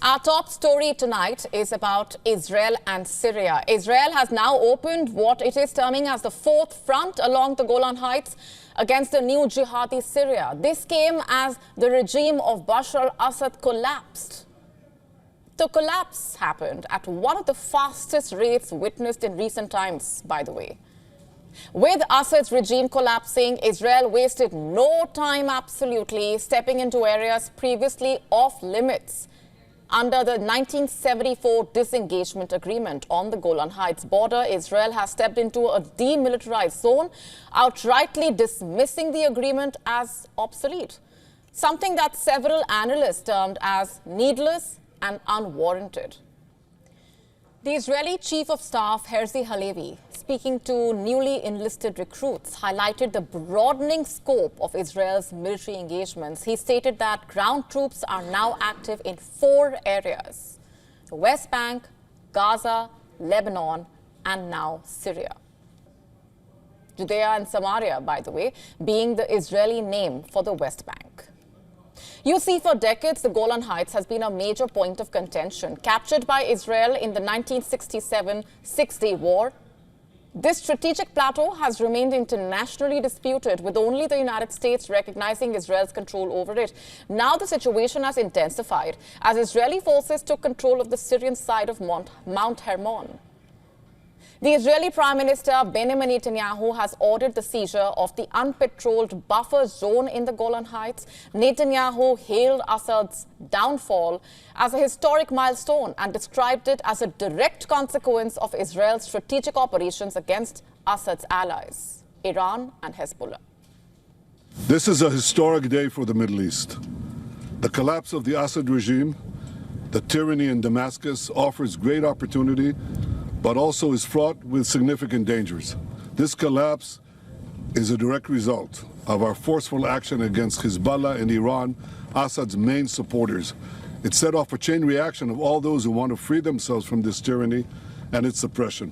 Our top story tonight is about Israel and Syria. Israel has now opened what it is terming as the fourth front along the Golan Heights against the new Jihadi Syria. This came as the regime of Bashar Al-Assad collapsed. The collapse happened at one of the fastest rates witnessed in recent times, by the way. With Assad's regime collapsing, Israel wasted no time absolutely stepping into areas previously off limits under the 1974 disengagement agreement on the Golan Heights border. Israel has stepped into a demilitarized zone, outrightly dismissing the agreement as obsolete, something that several analysts termed as needless and unwarranted. The Israeli Chief of Staff, Herzi Halevi, speaking to newly enlisted recruits, highlighted the broadening scope of Israel's military engagements. He stated that ground troops are now active in 4 areas: the West Bank, Gaza, Lebanon, and now Syria. Judea and Samaria, by the way, being the Israeli name for the West Bank. You see, for decades, the Golan Heights has been a major point of contention. Captured by Israel in the 1967 Six-Day War, this strategic plateau has remained internationally disputed, with only the United States recognizing Israel's control over it. Now the situation has intensified as Israeli forces took control of the Syrian side of Mount Hermon. The Israeli Prime Minister Benjamin Netanyahu has ordered the seizure of the unpatrolled buffer zone in the Golan Heights. Netanyahu hailed Assad's downfall as a historic milestone and described it as a direct consequence of Israel's strategic operations against Assad's allies, Iran and Hezbollah. This is a historic day for the Middle East. The collapse of the Assad regime, the tyranny in Damascus, offers great opportunity, but also is fraught with significant dangers. This collapse is a direct result of our forceful action against Hezbollah and Iran, Assad's main supporters. It set off a chain reaction of all those who want to free themselves from this tyranny and its suppression.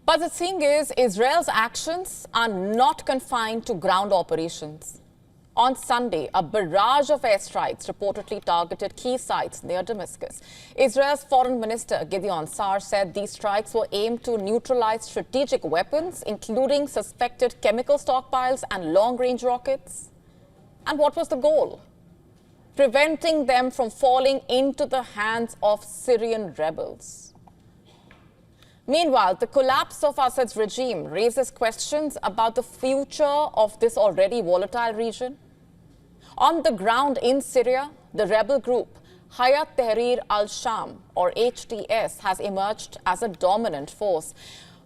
But the thing is, Israel's actions are not confined to ground operations. On Sunday, a barrage of airstrikes reportedly targeted key sites near Damascus. Israel's Foreign Minister Gideon Sa'ar said these strikes were aimed to neutralize strategic weapons, including suspected chemical stockpiles and long-range rockets. And what was the goal? Preventing them from falling into the hands of Syrian rebels. Meanwhile, the collapse of Assad's regime raises questions about the future of this already volatile region. On the ground in Syria, the rebel group Hayat Tahrir al-Sham, or HTS, has emerged as a dominant force.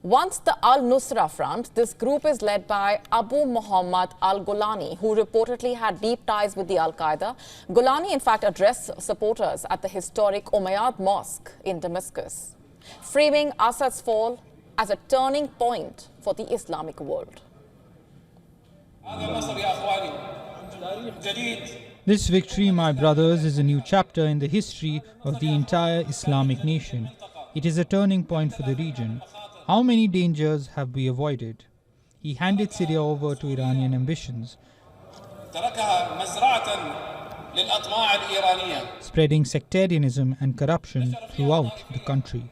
Once the al-Nusra Front, this group is led by Abu Muhammad al-Golani, who reportedly had deep ties with the Al-Qaeda. Golani, in fact, addressed supporters at the historic Umayyad Mosque in Damascus, framing Assad's fall as a turning point for the Islamic world. This victory, my brothers, is a new chapter in the history of the entire Islamic nation. It is a turning point for the region. How many dangers have we avoided? He handed Syria over to Iranian ambitions, spreading sectarianism and corruption throughout the country.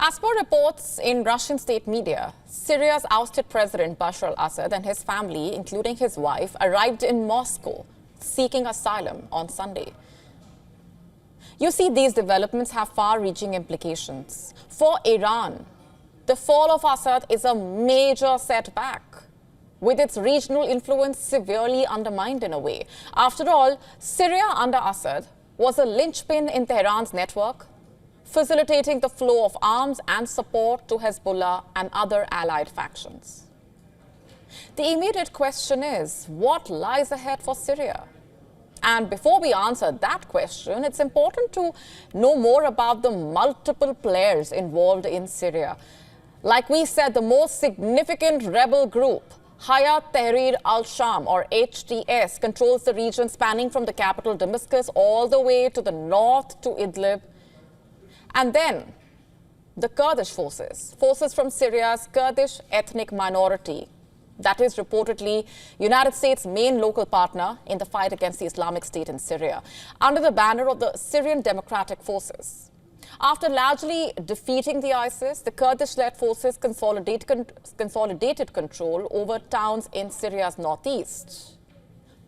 As per reports in Russian state media, Syria's ousted president Bashar Al-Assad and his family, including his wife, arrived in Moscow seeking asylum on Sunday. You see, these developments have far-reaching implications. For Iran, the fall of Assad is a major setback, with its regional influence severely undermined in a way. After all, Syria under Assad was a linchpin in Tehran's network, facilitating the flow of arms and support to Hezbollah and other allied factions. The immediate question is, what lies ahead for Syria? And before we answer that question, it's important to know more about the multiple players involved in Syria. Like we said, the most significant rebel group, Hayat Tahrir al-Sham, or HTS, controls the region spanning from the capital Damascus all the way to the north to Idlib. And then the Kurdish forces from Syria's Kurdish ethnic minority, That is reportedly United States' main local partner in the fight against the Islamic State in Syria, under the banner of the Syrian Democratic Forces. After largely defeating the ISIS, the Kurdish-led forces consolidated control over towns in Syria's northeast.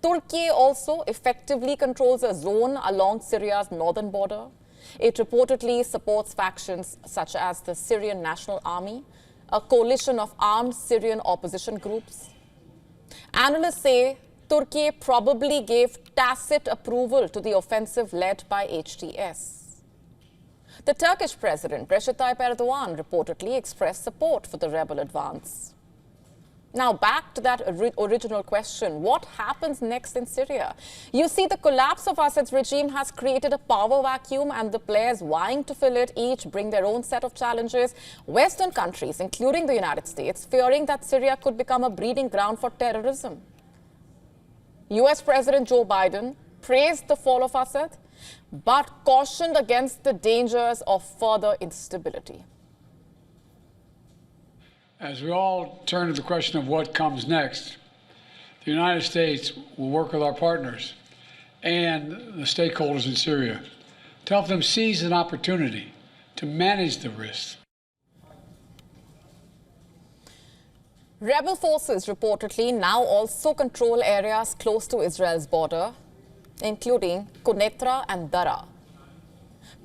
Turkey also effectively controls a zone along Syria's northern border. It reportedly supports factions such as the Syrian National Army, a coalition of armed Syrian opposition groups. Analysts say Turkey probably gave tacit approval to the offensive led by HTS. The Turkish President Recep Tayyip Erdogan reportedly expressed support for the rebel advance. Now back to that original question, what happens next in Syria? You see, the collapse of Assad's regime has created a power vacuum, and the players vying to fill it each bring their own set of challenges. Western countries, including the United States, fearing that Syria could become a breeding ground for terrorism. US President Joe Biden praised the fall of Assad, but cautioned against the dangers of further instability. As we all turn to the question of what comes next, the United States will work with our partners and the stakeholders in Syria to help them seize an opportunity to manage the risks. Rebel forces reportedly now also control areas close to Israel's border, including Quneitra and Dara.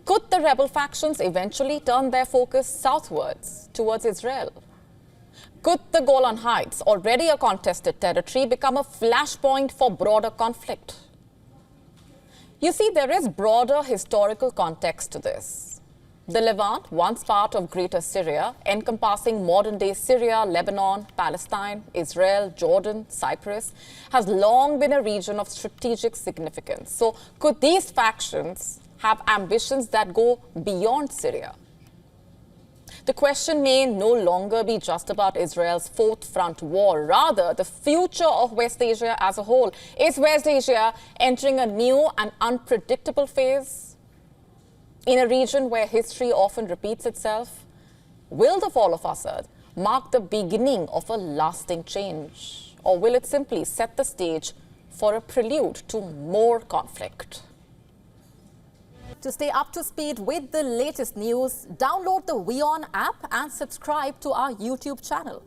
Could the rebel factions eventually turn their focus southwards towards Israel? Could the Golan Heights, already a contested territory, become a flashpoint for broader conflict? You see, there is broader historical context to this. The Levant, once part of Greater Syria, encompassing modern-day Syria, Lebanon, Palestine, Israel, Jordan, Cyprus, has long been a region of strategic significance. So could these factions have ambitions that go beyond Syria? The question may no longer be just about Israel's fourth front war. Rather, the future of West Asia as a whole. Is West Asia entering a new and unpredictable phase in a region where history often repeats itself? Will the fall of Assad mark the beginning of a lasting change? Or will it simply set the stage for a prelude to more conflict? To stay up to speed with the latest news, download the WION app and subscribe to our YouTube channel.